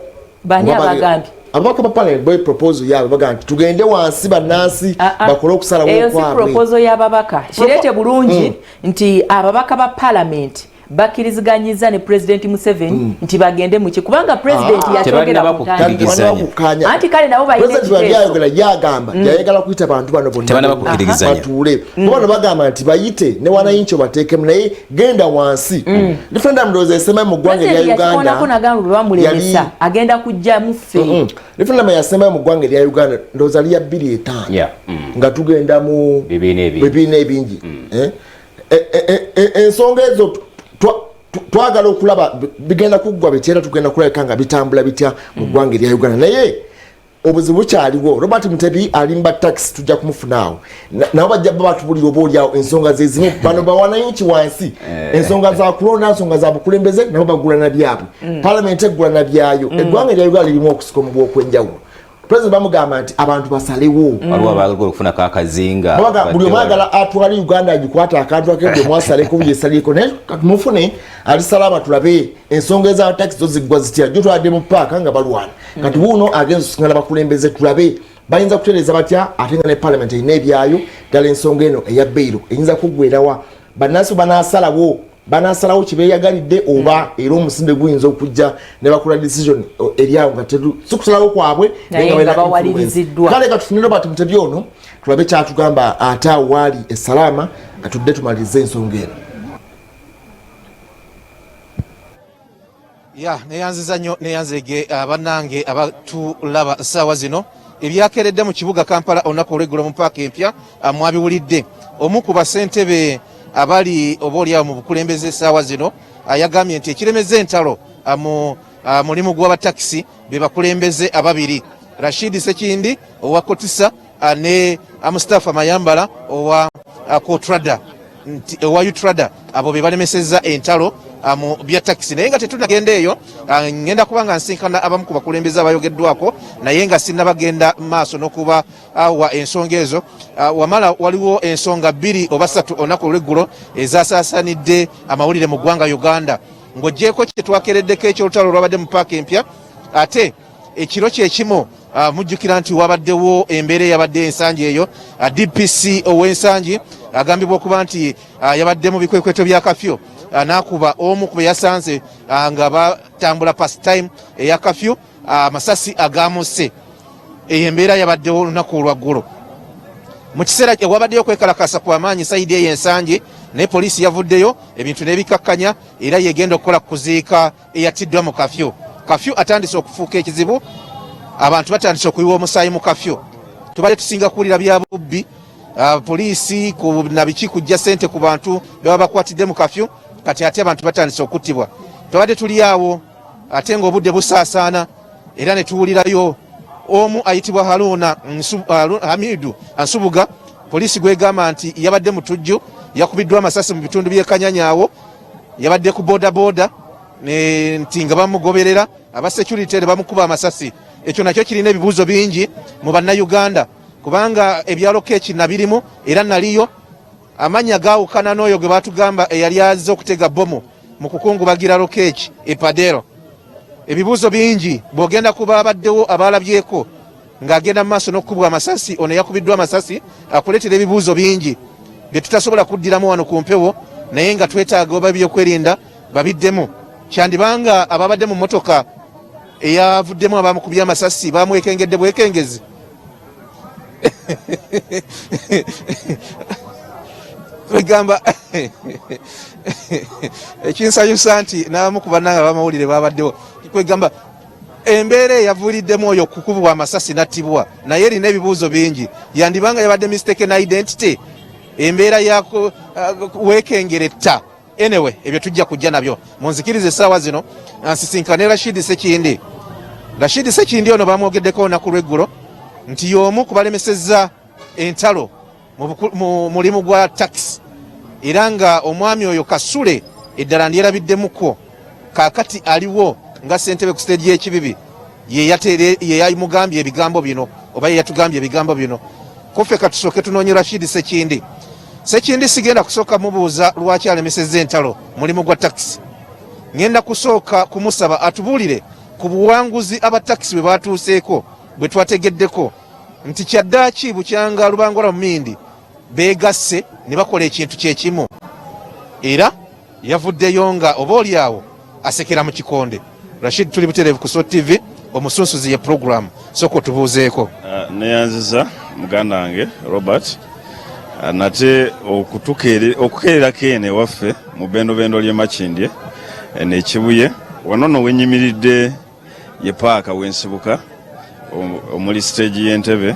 bani abagambye ababaka ba parliament boy proposal yaabwe bagamba nti tugende wansi bannansi bakole okusalawo okwabwe. Eyo si proposal y'ababaka kirete bulungi nti ababaka ba parliament bakiriziganyiza ne President Museveni nti bagende mu kubanga president yachogera kukanya anti kale nabo bayayogera yagamba yayagala kuyita abantu bano bonna batule bano bagamba nti bayite ne wanayincho bateekemu naye genda wansi referendum ndoze esema mu ggwanga lya Uganda kuna gambo bamulemesa agenda kujja mu ffe referendum yasema mu ggwanga lya Uganda ndoza lya 2.5 nga tugenda mu bibine ebingi ensonga ezo twagala okulaba bigenda kuggwa bitera tugenda kulabika nga bitambula bitya mu ggwanga lya Uganda naye obuzibu kyaliwo. Robert Mutebi alimba tax tujja kumufunaawo nabo bajja batubulira oba oliawo ensonga zezimu bano bawananchi wansi ensonga za kulonda ensonga za bukulembeze nabo bagulana byabwe parliament egulana byayo eggwanga lya Uganda lirimu okusikomwa okwenjawulo. President bamugamba nti abantu basalewo waliwo abaagala okufuna kaakazinga buli omwagala atwala Uganda agikwata akantu akebyo mwasaleko byesaliko naye katumufune ali salama tulabe ensonga za tax zo ziggwa zitya jo twadde mu paaka nga balwana kati buno agenza kusingana bakulembeze tulabe bayinza kutereeza batya ate nga ne parliament erina ebyayo ddala ensonga eno eya bailo eyinza kuggwerawa bannansi banasalawo kibeeyagalidde oba era omusimbe guyinza okujja ne bakola decision eryawo nga sikusalawo kwabwe naye nga bawaliriziddwa. Kale katufunire Robert Mutebi ono tulabe kyatugamba ate awo waali esalaama atudde tumalirize ensonga eno. Neyanziza nnyo neyanzege bannange abatulaba ssaawa zino ebyakeredde mu kibuga Kampala olunaku olw'eggulo mu paaka empya mwabiwulidde. Omu ku basentebe abali obaoliawo mu bukulembeze essaawa zino yagambye nti ekiremeze entalo mu mulimu gw'abatakisi be bakulembeze ababiri Rashid Sekindi owa Kotisa ne Mustafa Mayambala owa Kotrada owa Utrada abo be balemesezza entalo mu bya taxi naye nga tetunagenda eyo ngenda kubanga nsinkana abamu ku bakulembeze abayogeddwako naye nga sinnabagenda maaso n'okuba awa ensonga ezo wamala waliwo ensonga 2 oba 3 olunaku olw'eggulo ezasaasanidde amawulire mu ggwanga Uganda ng'oggyeko kye twakereddeko ekyolutalo olwabadde mu paaka empya ate ekiro kyekimu mujjukira nti wabaddewo embeera eyabadde ensangi eyo DPC ow'ensangi agambibwa okuba nti yabadde mu bikwekweto bya kafyu nakuba omu ku yasanze nga batambula past time eya kafyu amasasi agamuse embeera yabaddewo olunaku olwaggulo mu kiseera wabaddeyo kwekalakasa kw'amaanyi sayidi eyo ensangi naye poliisi yavuddeyo ebintu n'ebikakkanya era yegenda okukola kuziika eyatiddwa mu kafyu atandise okufuuka ekizibu abantu batandise okuyiwa omusaayi mu kafyu tubadde tusinga kuwulira bya bubbi poliisi na biki kujja ssente ku bantu beba bakwatidde mu kafyu kati ate abantu batandise okuttibwa tubadde tuli awo ate ng'obudde busaasaana era ne tuwulirayo omu ayitibwa Hamidu Ansubuga poliisi gwegamba nti yabadde mu tujju yakubiddwa amasasi mu bitundu by'e Kanyanyaawo yabadde ku boda nti nga bamugoberera aba security ne bamukuba amasasi. Ekyo nakyo kirina ebibuuzo bingi mu bannayuganda kubanga ebyalo keki nabirimu era naliyo amanya gaawukana n'oyo gwe batugamba eyali azze okutega bomu mu kukungubagira lokeki epadero. Ebibuuzo bingi bw'ogenda kuba abaddewo abalabyeko ng'agenda mu maaso n'okukubwa amasasi ono yakubiddwa amasasi akuleetera ebibuuzo bingi bye tutasobola kuddiramu wano ku mpewo naye nga twetaaga oba ebyokwerinda babiddemu. Kyandibanga ababadde mu mmotoka eyavuddemu abamukubye amasasi bamwekengedde bwekengezi Kwegamba ekinsanyusa nti n'abamu ku bannanga b'amawulire babaddewo. Kwegamba embeera eyavuliddemu oyo kukubwa amasasi nattibwa naye erina ebibuuzo bingi. Yandibanga yabadde mistaken identity, embeera yako weekengeretta. Anyway, ebyo tujja kujja nabyo. Munzikirize essaawa zino nsisinkane Rashid Sekindi. Rashid Sekindi ono bamwogeddeko olunaku lw'eggulo nti y'omu ku balemesezza entalo mu mulimu gwa taxi, era nga omwami oyo Kasule eddala ndyerabiddemuko kaakati aliwo nga ssentebe ku stage y'ekibibi ye yamugambye ebigambo bino oba ye yatugambye ebigambo bino. Koffe katusooke tunoonye Rashid Sekindi. Sekindi sigenda kusooka mubuuza lwaki alemesezza entalo mulimu gwa taxi. Ngenda kusooka kumusaba atubuulire ku buwanguzi abatakisi bwe batuuseeko bwe twategeddeko nti kyaddaaki bukyanga Lubangola Mumindi beegasse ne bakola ekintu kyekimu, era yavuddeyo nga oba oliawo asekera mu kikonde. Rashid, tuli butereevu ku SOT TV, omusunsuzi ye program sooka otubuuzeeko. Neyanziza muganda wange Robert nate okukeererako eno ewaffe mu bendobendo ly'e Makindye n'ekibuye wano nno wenyimiridde ye paaka wensibuka omuli stage y'Entebbe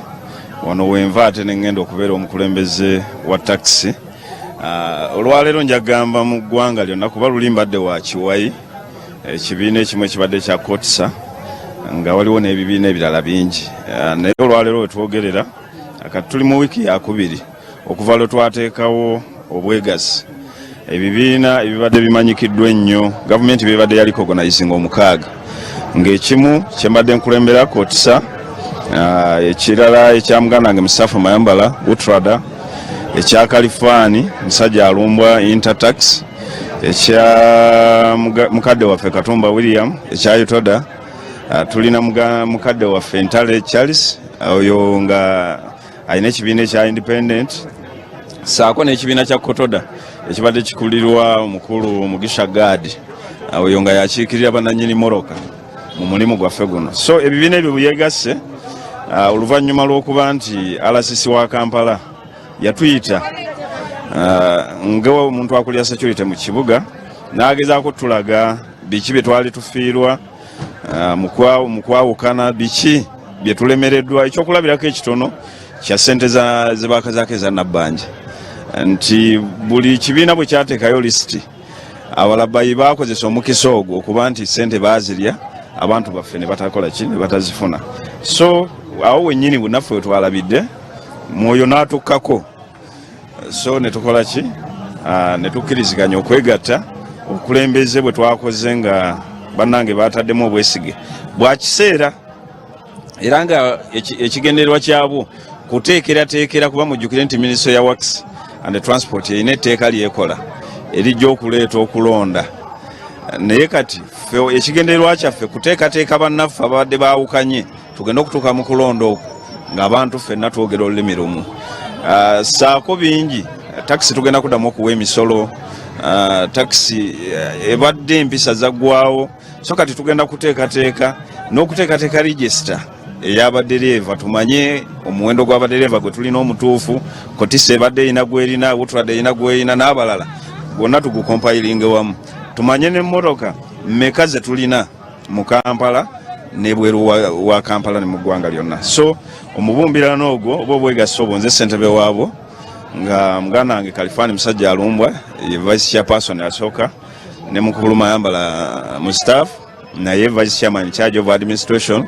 wano wenva ate neŋŋenda okubeera omukulembeze wa taxi. Olwaleero njagamba mu ggwanga lyonna kuba luli mbadde wa Kiwayi, ekibiina ekimu ekibadde kya Kotisa nga waliwo n'ebibiina ebirala bingi, naye olwaleero wetwogerera kati tuli mu wiiki yakubiri okuva lwe twateekawo obwegazi. Ebibiina ebibadde bimanyikiddwa ennyo gavumenti bebadde yali organizing omukaaga, ng'ekimu kyembadde nkulembera Kotisa, ekirala ekya muganda wange Musafu Mayambala Utrada, ekya Kalifani musajja alumbwa Intertax, ekya mukadde waffe Katumba William ekya Utoda, tulina mukadde waffe Ntale Charles oyo nga alina ekibiina ekya Independent, saako n'ekibiina kya Kotoda ekibadde kikulirwa omukulu Mugisha Gadi oyo nga yakiikirira bannannyini moroka mu mulimu gwaffe guno. So ebibiina ebyo byegasse oluvannyuma lw'okuba nti RCC wa Kampala yatuyita ng'omuntu akulira security mu kibuga n'agezaako tulaga biki bye twali tufiirwa mu kwawukana, biki bye tulemereddwa. Ekyokulabirako ekitono kya ssente ze baakazaako eza Nabbanja, nti buli kibiina bwe kyateekayo lisiti abalabayi baakozesa omukisa ogwo okuba nti ssente baazirya abantu baffe ne batakola ki ne batazifuna. So awo wennyini bunaffe wetwalabidde mwoyo n'atukkako, so ne tukola ki ne tukkiriziganya okwegatta obukulembeze bwe twakoze nga bannange baataddemu obwesige bwa kiseera, era nga ekigendererwa kyabwo kuteekerateekera kuba mujjukire nti Minisitule ya Works and Transport erina etteeka lyekola erijja okuleeta okulonda, naye kati ffe ekigendererwa kyaffe kuteekateeka bannaffe ababadde baawukanye tugenda okutuuka mu kulonda okwo ng'abantu ffenna twogera olulimi lumu. Saako bingi, takisi tugenda kuddamu okuwa emisolo, takisi ebadde empisa zaggwawo, so kati tugenda kuteekateeka n'okuteekateeka register ey'abadereva tumanye omuwendo gw'abadereva gwe tulina omutuufu, Kotisa ebadde erina gw'erina, Utrade erina gw'erina n'abalala gwonna tugukompilinge wamu, tumanye n'emmotoka mmeka ze tulina mu Kampala n'ebweru wa Kampala ne mu ggwanga lyonna. So omubumbirano ogwo oba obwegasse obwo nze ssentebe waabwo nga muganda wange Kalifani musajja alumbwa ye vice chairperson asooka ne mukulu Mayambala mu staff naye vice chairman in charge of administration,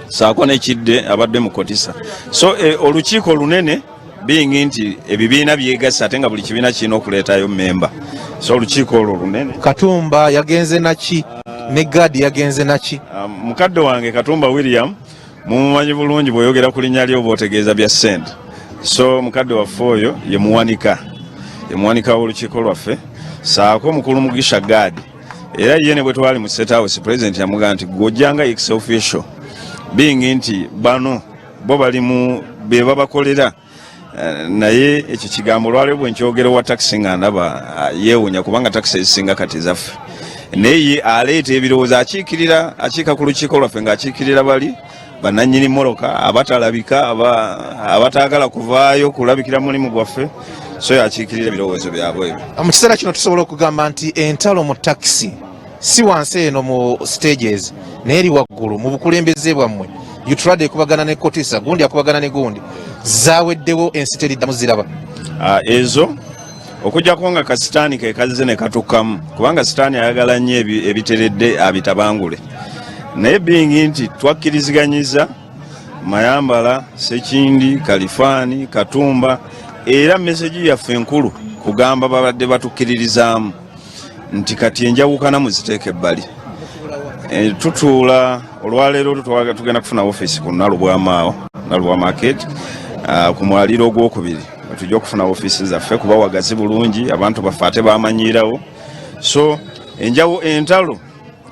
saako n'ekidde abadde mu Kotisa. So olukiiko olunene being nti ebibiina byegasse ate nga buli kibiina kirina okuleetayo memba, so olukiiko olwo lunene. Katumba yagenze naki ne Gadi yagenze naki? Mukadde wange Katumba William mumumanyi bulungi bw'oyogera ku linnya lye oba otegeeza bya ssente. So mukadde waffe oyo ye muwanika w'olukiiko lwaffe, saako mukulu Mugisha Gadi, era ye ne bwe twali mu State House President yamugamba nti gw'ojjanga ex official being nti bano bo bali mu be babakolera, naye ekyo kigambo lwaleero bwe nkyogera wa taxi nga ndaba yeewunya kubanga taxi ezisinga kati zaffe, naye aleeta ebirowoozo akiika ku lukiiko lwaffe ng'akiikirira bali bananyini moroka abatalabika abatagala kuvaayo kulabikira mulimu gwaffe so yakiikirira ebirowoozo byabwe. Mu kiseera kino tusobola okugamba nti entalo mu taxi si wansi eno mu stages naye eri waggulu mu bukulembeze bwammwe. Utrade ekubagana ne Kotisa, gundi akubagana ne gundi, zaweddewo ensi teriddamu ziraba. Ezo okujjako nga kasitaani ke kazize ne katukamu kubanga sitaani ayagala nnyo ebiteredde abitabangule naye bingi nti twakkiriziganyiza Mayambala, Sekindi, Kalifaani, Katumba era meseji yaffe enkulu kugamba babadde batukkiririzaamu nti kati enjawukana muziteeke ebbali. Tutuula olwaleero tugenda kufuna office ku Nalubwa market ku mwaliro ogwokubiri tujja okufuna office zaffe kuba wagazi bulungi abantu bafate bamanyirawo so entalo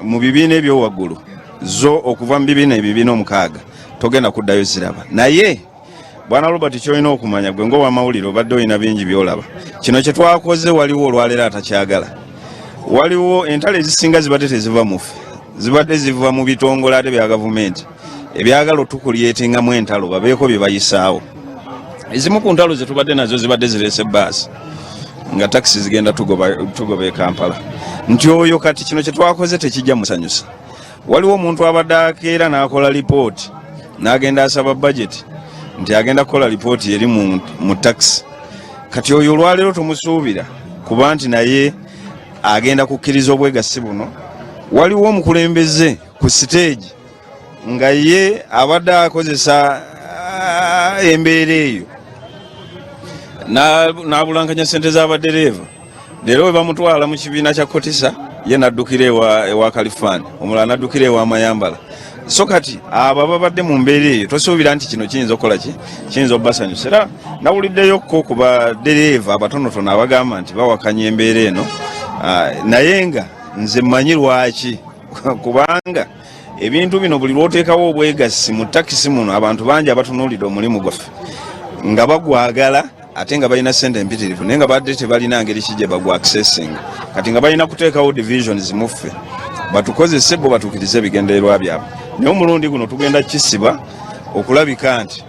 mu bibiina ebyowaggulu zo okuva mu bibiina omukaaga togenda kuddayo ziraba naye bwana Robert kyolina okumanya gwe ng'owamawulire obadde olina bingi byolaba kino kye twakoze waliwo olwaleero atakyagala waliwo entalo ezisinga zibadde teziva mufe zibadde ziva mu bitongole ate bya gavumenti ebyagala otukulyetingamu entalo babeeko bye bayisaawo. Ezimu ku ntalo ze tubadde nazo zibadde zireese bbaasi nga takisi zigenda tugoba e Kampala nti oyo kati kino kye twakoze tekijja musanyusa. Waliwo omuntu abadde akeera n'akola lipooti n'agenda asaba budget nti agenda kukola lipooti eri mu takisi kati oyo olwaleero tumusuubira kuba nti naye agenda kukkiriza obwegassi buno. Waliwo omukulembeze ku stage nga ye abadde akozesa embeera eyo n'abulankanya sente z'abadereeva leero we bamutwala mu kibiina kya Kotisa ye n'addukira ewa Kalifaani omulala n'addukira ewa Mayambala so kati abo babadde mu mbeera eyo tosuubira nti kino kiyinza okukola kiyinza obbasanyusa era nawuliddeyokko ku badereeva abatonotono abagamba nti bawakanya embeera eno naye nga nze mmanyi lwaki kubanga ebintu bino buli lwoteekawo obwegassi mu takisi muno abantu bangi abatunuulidde omulimu gwaffe nga bagwagala ate nga balina sente empitirivu naye nga badde tebalina ngeri ki gye bagwa accessing kati nga balina kuteekawo divisions muffe batukozese bo batuukirize ebigendererwa byabwe naye omulundi guno tugenda kisiba okulabika nti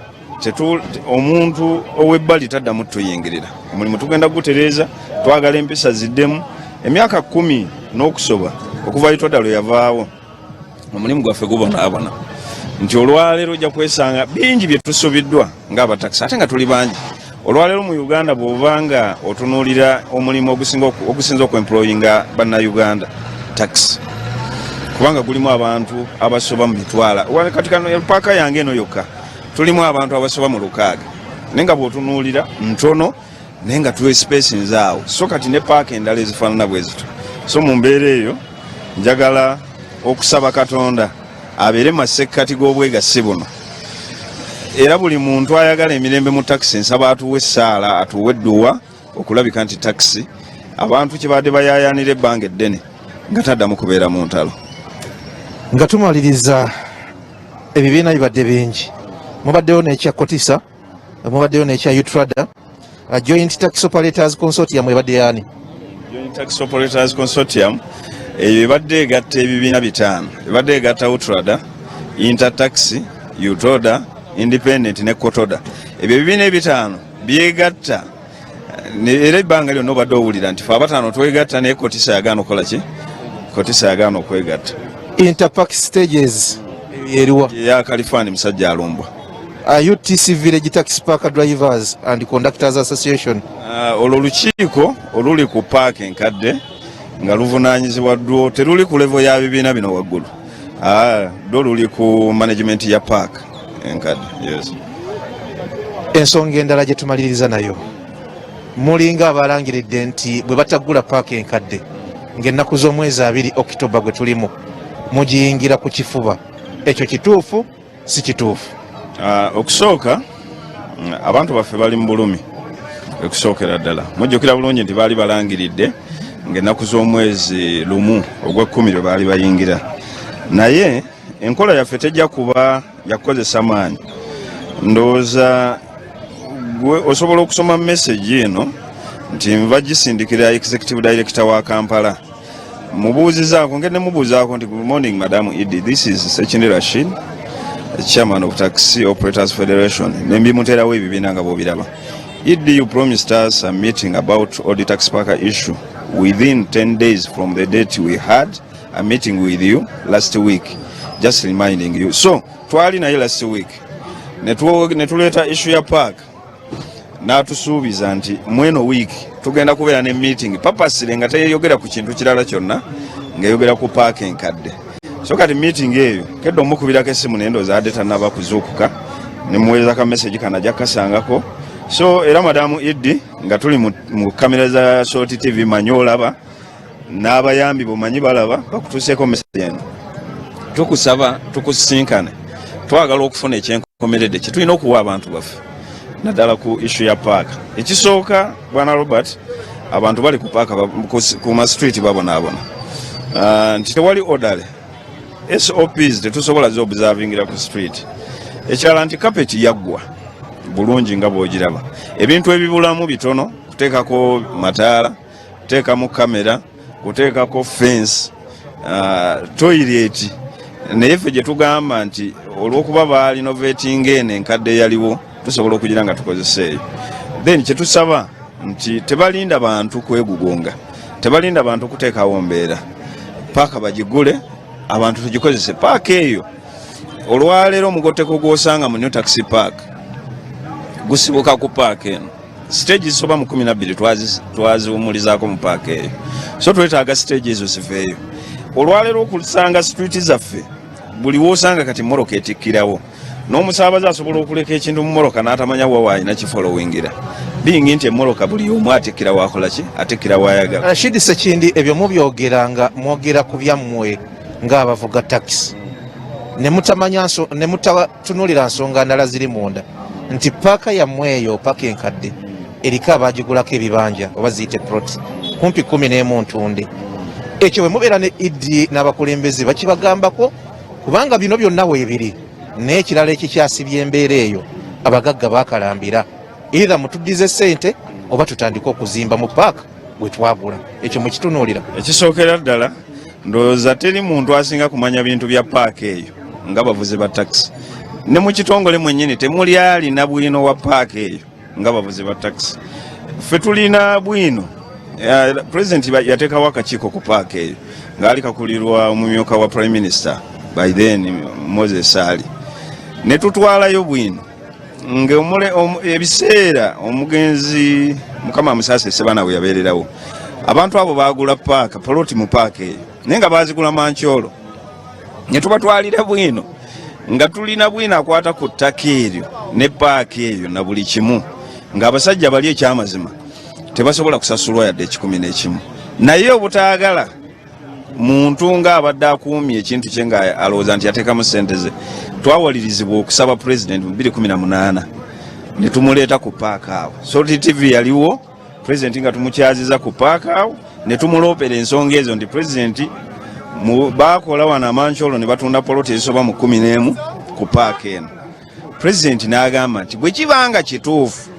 omuntu ow'ebbali taddamu tuyingirira omulimu tugenda gutereeza twagala empisa ziddemu emyaka 10 n'okusoba okuva Utrade lwe yavaawo omulimu gwaffe gubonaabona nti olwaleero ojja kwesanga bingi bye tusubiddwa ng'abatakisi ate nga tuli bangi. Olwaleero mu Uganda bw'obanga otunuulira omulimu ogusinza okuemployinga bannayuganda taxi kubanga gulimu abantu abasoba mu mitwala kati kano paaka yange eno yokka tulimu abantu abasoba mu 600 naye nga bw'otunuulira ntono naye nga tuwe spaces awo so kati ne paaka endala ezifaanana bwe zito so mu mbeera eyo njagala okusaba Katonda abeere masekkati g'obwegassi buno era buli muntu ayagala emirembe mu takisi nsaba atuwe essaala atuwe edduwa okulabika nti takisi abantu kyebadde bayaayaanira ebbanga eddene nga taddamu kubeera mu ntalo. Nga tumaliriza ebibiina bibadde bingi mubaddewo n'ekya Kotisa mubaddewo n'ekya Utrade Joint Tax Operators Consortium ebadde yaani? Joint Tax Operators Consortium ebadde egatta ebibiina 5 ebadde egatta Utrade, Intertaxi, Utrade, Independent ne Kotoda. Ebyo ebibiina 5 byegatta era ebbanga lyonna obadde owulira nti fe abataano twegatta naye Kotisa yagaana okukola ki? Kotisa yagaana okwegatta. Interpack stages eriwa ya Kalifaani musajja alumbwa. UTC Village Taxi Park Drivers and Conductors Association. Olwo lukiiko oluli ku paaka enkadde nga luvunaanyizibwa ddwo teruli ku level ya bibiina bino waggulu. Ddwo luli ku management ya paaka enkadde. Yes. Ensonga endala gye tumaliriza nayo mulinga abalangiridde nti bwe bataggula paaka enkadde ng'ennaku z'omwezi 2 Okitoba gwe tulimu mugiyingira ku kifuba. Ekyo kituufu si kituufu? Okusooka abantu baffe bali mu bulumi okusookera ddala mujjukira bulungi nti baali balangiridde ng'ennaku z'omwezi 1 ogw'ekkumi lwe baali bayingira, naye enkola yaffe tejja kuba yakukozesa maanyi. Ndowooza gwe osobola okusoma message eno nti nva gisindikira executive director wa Kampala mubuuzizaako ngende mubuuzaako nti good morning Madam Idi, this is Sekindi Rashid chairman of Taxi Operators Federation. Nembi muterawo ebibiina nga bw'obiraba. You promised us a meeting about all the tax parker issue within 10 days from the date we had a meeting with you last week. Just reminding you. So, twali naye last week. Netuleta issue ya park. N'atusuubiza nti mweno week tugenda kubeera ne meeting papasire nga teyogera ku kintu kirala kyonna ng'eyogera ku park enkadde. So kati meeting eyo kedde omukubirako essimu nendooza adde tannaba kuzuukuka ne muweereza ka message kana ajja kasangako. So era madamu Iddi nga tuli mu kamera za Sort TV manyi olaba n'abayambi bumanyi balaba bakutuuseeko message eno. Tukusaba tukusinkane twagala okufuna ekyenkomeredde kye tulina okuwa abantu baffe naddala ku issue ya park. Ekisooka bwana Robert abantu bali ku park ku ma street babonaabona nti tewali orderly SOPs tetusobola z'observingira ku street. Ekirala nti carpet yaggwa bulungi nga bw'ogiraba. Ebintu ebibulamu bitono kuteekako mataala, kuteekamu kamera, kuteekako fence, toilet. Naye ffe gye tugamba nti olw'okuba baalinovating eno enkadde eyaliwo tusobola okugira nga tukozeseeyo. Then kye tusaba nti tebalinda bantu kwegugunga, tebalinda bantu kuteekawo mbeera. Paaka bagigule, abantu tugikozese. Paaka eyo olwaleero omugotteko gw'osanga mu New Taxi Park gusibuka ku paaka eno. Stage zisoba mu 12 twaziwumulizaako mu paaka eyo. So twetaaga stage ezo zifeeyo. Olwaleero okusanga street zaffe buli wosanga kati moroka etikkirawo. N'omusaabaze asobola okuleka ekintu mu moroka n'atamanya wa alina kifolowingira. Bingi nti emmoroka buli omu atikkira wakola ki atikkira waayagala. Rashid Sekindi ebyo mubyogeranga mwogera ku byammwe ng'abavuga taxi. Ne mutatunulira nsonga ndala ziri munda nti paaka yammwe eyo paaka enkadde eriko abaagigulako ebibanja oba ziyite plot kumpi 11 Ntunde. Ekyo bwe mubeera ne Iddi n'abakulembeze bakibagambako kubanga bino byonna weebiri n'ekirala ekikyasibya embeera eyo abagagga baakalambira either mutuddize ssente oba tutandika okuzimba mu paaka bwe twagula. Ekyo mukitunuulira. Ekisookera ddala ndowooza teri muntu asinga kumanya bintu bya paaka eyo nga bavuzi ba taxi. Ne mu kitongole mwennyini temuli alina bwino wa paaka eyo nga bavuzi ba taxi. Ffe tulina bwino. President yateekawo akakiiko ku paaka eyo ng'ali kakulirwa omumyuka wa Prime Minister by then Moses Ali. Ne tutwalayo bwino ebiseera omugenzi Mukama Musaase Sebana bwe yabeererawo. Abantu abo baagula paaka poloti mu paaka eyo naye nga baazigula mankyolo. Ne tubatwalira bwino nga tulina bwino akwata ku ttaka eryo ne paaka eyo na buli kimu ng'abasajja bali ekyamazima tebasobola kusasulwa yadde 11. Naye obutaagala muntu ng'abadde akuumye ekintu kye nga alowooza nti yateekamu ssente ze twawalirizibwa okusaba president mu 2018 ne tumuleeta ku paaka awo. Sort TV yaliwo president nga tumukyaziza ku paaka awo ne tumuloopera ensonga ezo nti president baakola wano amankyolo ne batunda poloti ezisoba mu 11 ku paaka eno. President n'agamba nti bwe kibanga kituufu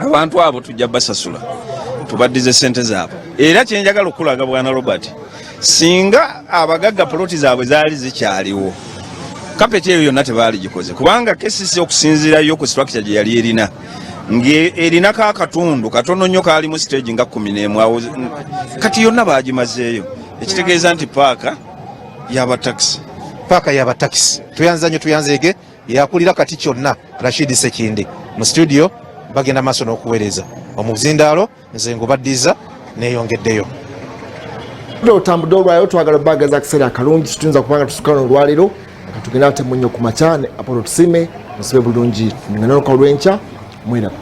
abantu abo tujja basasula tubaddize ssente zaabwe. Era kyenjagala okulaga bwana Robert singa abagagga poloti zaabwe zaali zikyaliwo kapeti eyo yonna tebaali gikoze kubanga kesisi okusinziirayo ku structure gye yali erina ng'erinako akatundu katono nnyo kaali mu stage nga 11 kati yonna baagimazeeyo. Ekitegeeza nti paaka y'abataxi. Paaka y'abataxi tuyanzeege yakulira kati kyonna Rashid Sekindi mu studio bagenda maaso n'okuweereza omuzindaalo nze ngubaddiza neeyongeddeyo. Otambudde olwaliro twagala obbagaza akaseera akalungi tutunza kubanga tusukana olwaliro nga tugenda ate munnyo ku makyane Apollo tusime musibe bulungi ngana olw'enkya mwiraba.